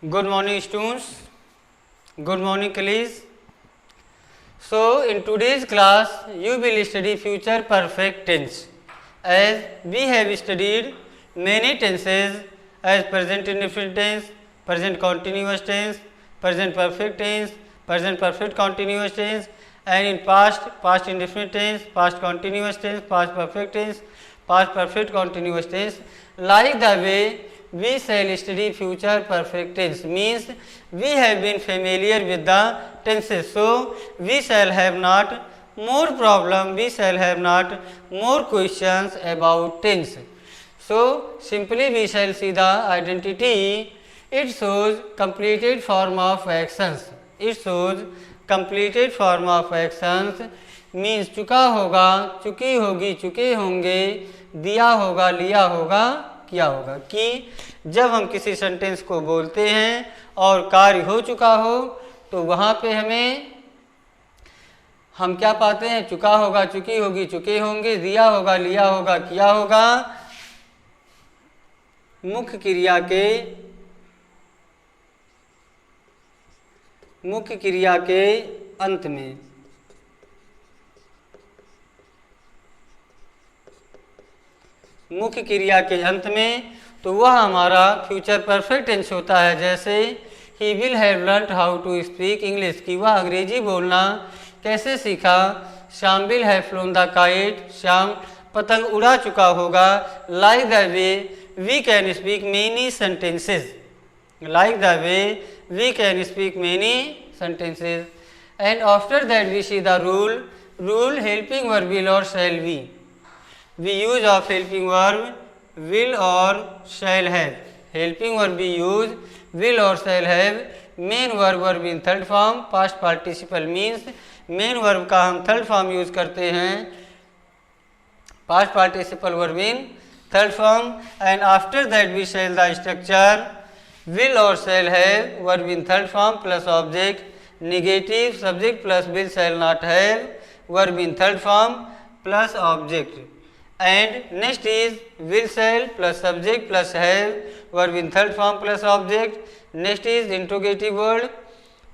Good morning students, good morning colleagues. So in today's class you will study future perfect tense, as we have studied many tenses as present indefinite tense, present continuous tense, present perfect tense, present perfect continuous tense, and in past indefinite tense, past continuous tense, past perfect tense, past perfect continuous tense. Like the way we shall study future perfect tense, means we have been familiar with the tenses, so we shall have not more problem, we shall have not more questions about tense. So simply we shall see the identity. It shows completed form of actions. It shows completed form of actions, means चुका होगा, चुकी होगी, चुके होंगे, दिया होगा, लिया होगा, किया होगा। कि जब हम किसी सेंटेंस को बोलते हैं और कार्य हो चुका हो तो वहाँ पे हम क्या पाते हैं? चुका होगा, चुकी होगी, चुके होंगे, दिया होगा, लिया होगा, किया होगा। मुख्य क्रिया के अंत में मुख्य क्रिया के अंत में तो वह हमारा फ्यूचर परफेक्ट टेंस होता है। जैसे ही will have learned how to speak English, कि वह अंग्रेजी बोलना कैसे सीखा। Shyam will have flown the kite, Shyam पतंग उड़ा चुका होगा। Like the way we can speak many sentences, like the way we can speak many sentences. And after that we see the rule helping verb will or shall be. We use of helping verb will or shall have. Helping verb we use will or shall have. Main verb in third form, past participle means main verb का हम third form use करते हैं, past participle verb in third form. And after that we shall the structure will or shall have verb in third form plus object, negative subject plus will shall not have verb in third form plus object. And next is will shall plus subject plus have verb in third form plus object. Next is interrogative word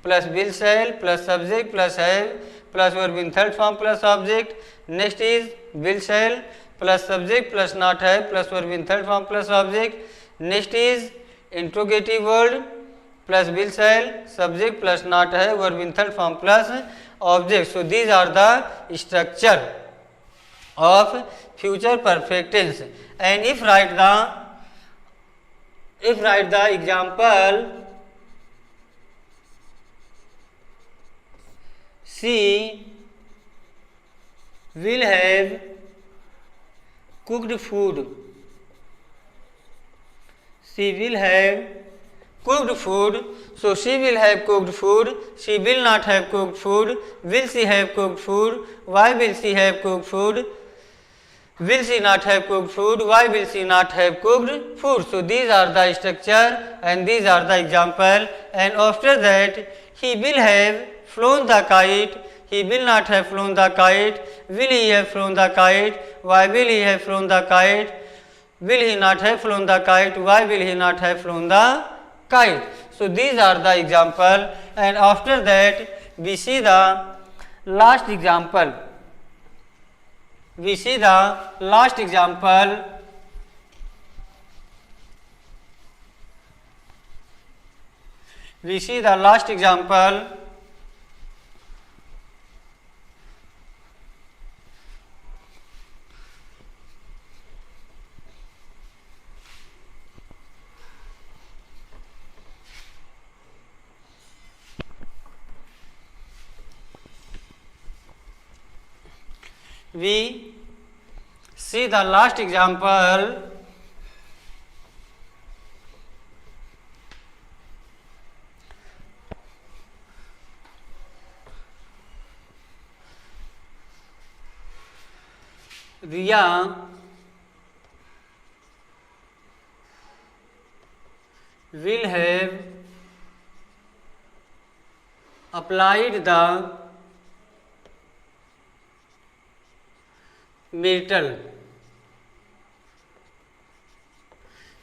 plus will shall plus subject plus have plus verb in third form plus object. Next is will shall plus subject plus not have plus verb in third form plus object. Next is interrogative word plus will shall subject plus not have verb in third form plus object. So these are the structure of future perfect tense. And if write the example, she will have cooked food. She will have cooked food. So she will have cooked food. She will not have cooked food. Will she have cooked food? Why will she have cooked food? Will she not have cooked food? Why will she not have cooked food? So these are the structure and these are the example. And after that he will have flown the kite. He will not have flown the kite. Will he have flown the kite? Why will he have flown the kite? Will he not have flown the kite? Why will he not have flown the kite? So these are the example. And after that we see the last example. We see the last example. We see the last example. We see the last example. Riya will have applied the myrtle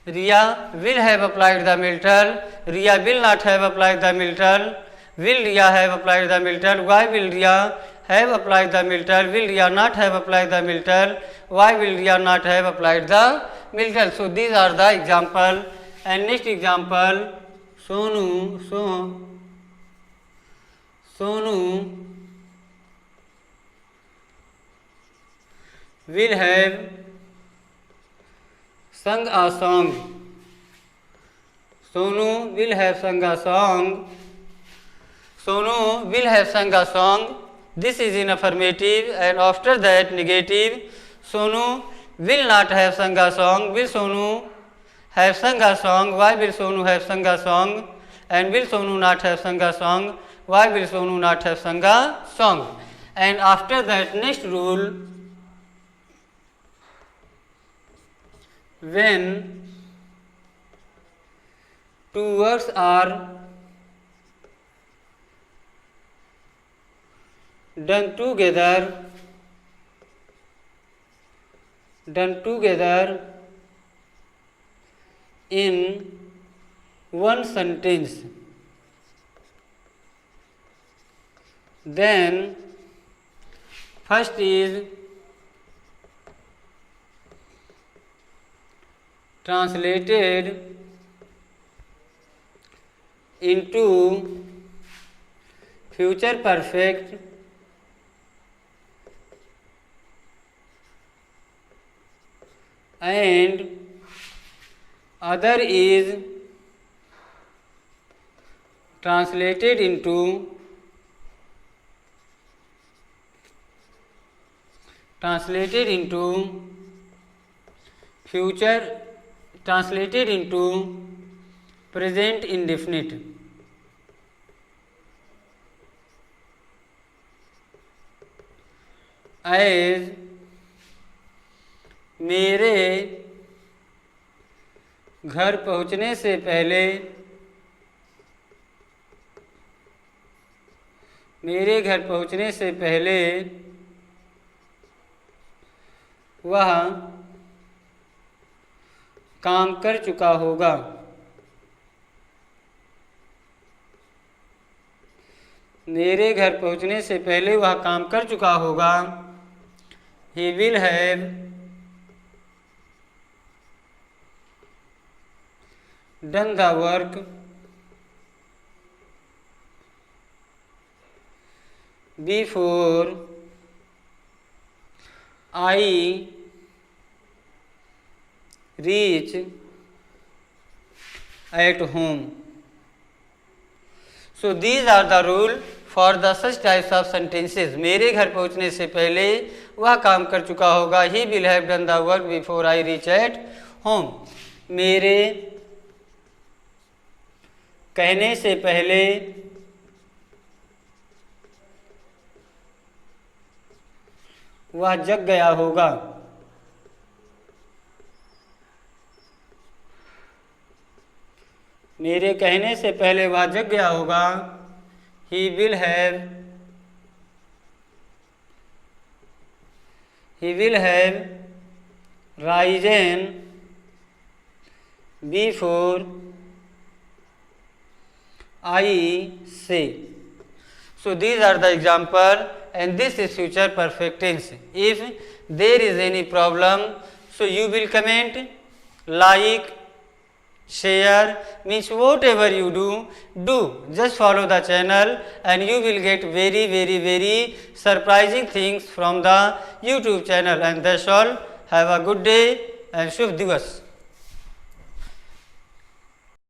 Ria will have applied the Milton. Ria will not have applied the Milton. Will Ria have applied the Milton? Why will Ria have applied the Milton? Will Ria not have applied the Milton? Why will Ria not have applied the Milton? So these are the example. And next example, Sonu will have sung a song. Sonu will have sung a song. Sonu will have sung a song. This is in affirmative, and after that negative. Sonu will not have sung a song. Will Sonu have sung a song? Why will Sonu have sung a song? And will Sonu not have sung a song? Why will Sonu not have sung a song? And after that, next rule, when two words are done together in one sentence, then first is translated into future perfect and other is translated into future, translated into present indefinite. As मेरे घर पहुंचने से पहले, मेरे घर पहुंचने से पहले वह काम कर चुका होगा। मेरे घर पहुंचने से पहले वह काम कर चुका होगा। He will have done the work before I reach at home. So these are the rule for the such types of sentences. मेरे घर पहुंचने से पहले वह काम कर चुका होगा। He will have done the work before I reach at home. मेरे कहने से पहले वह जग गया होगा। मेरे कहने से पहले वह जग गया होगा। He will have risen before I say. So these are the example, and this is future perfect tense. If there is any problem, so you will comment, like, share, means whatever you do, just follow the channel and you will get very, very, very surprising things from the YouTube channel. And that's all. Have a good day and Shubh Divas.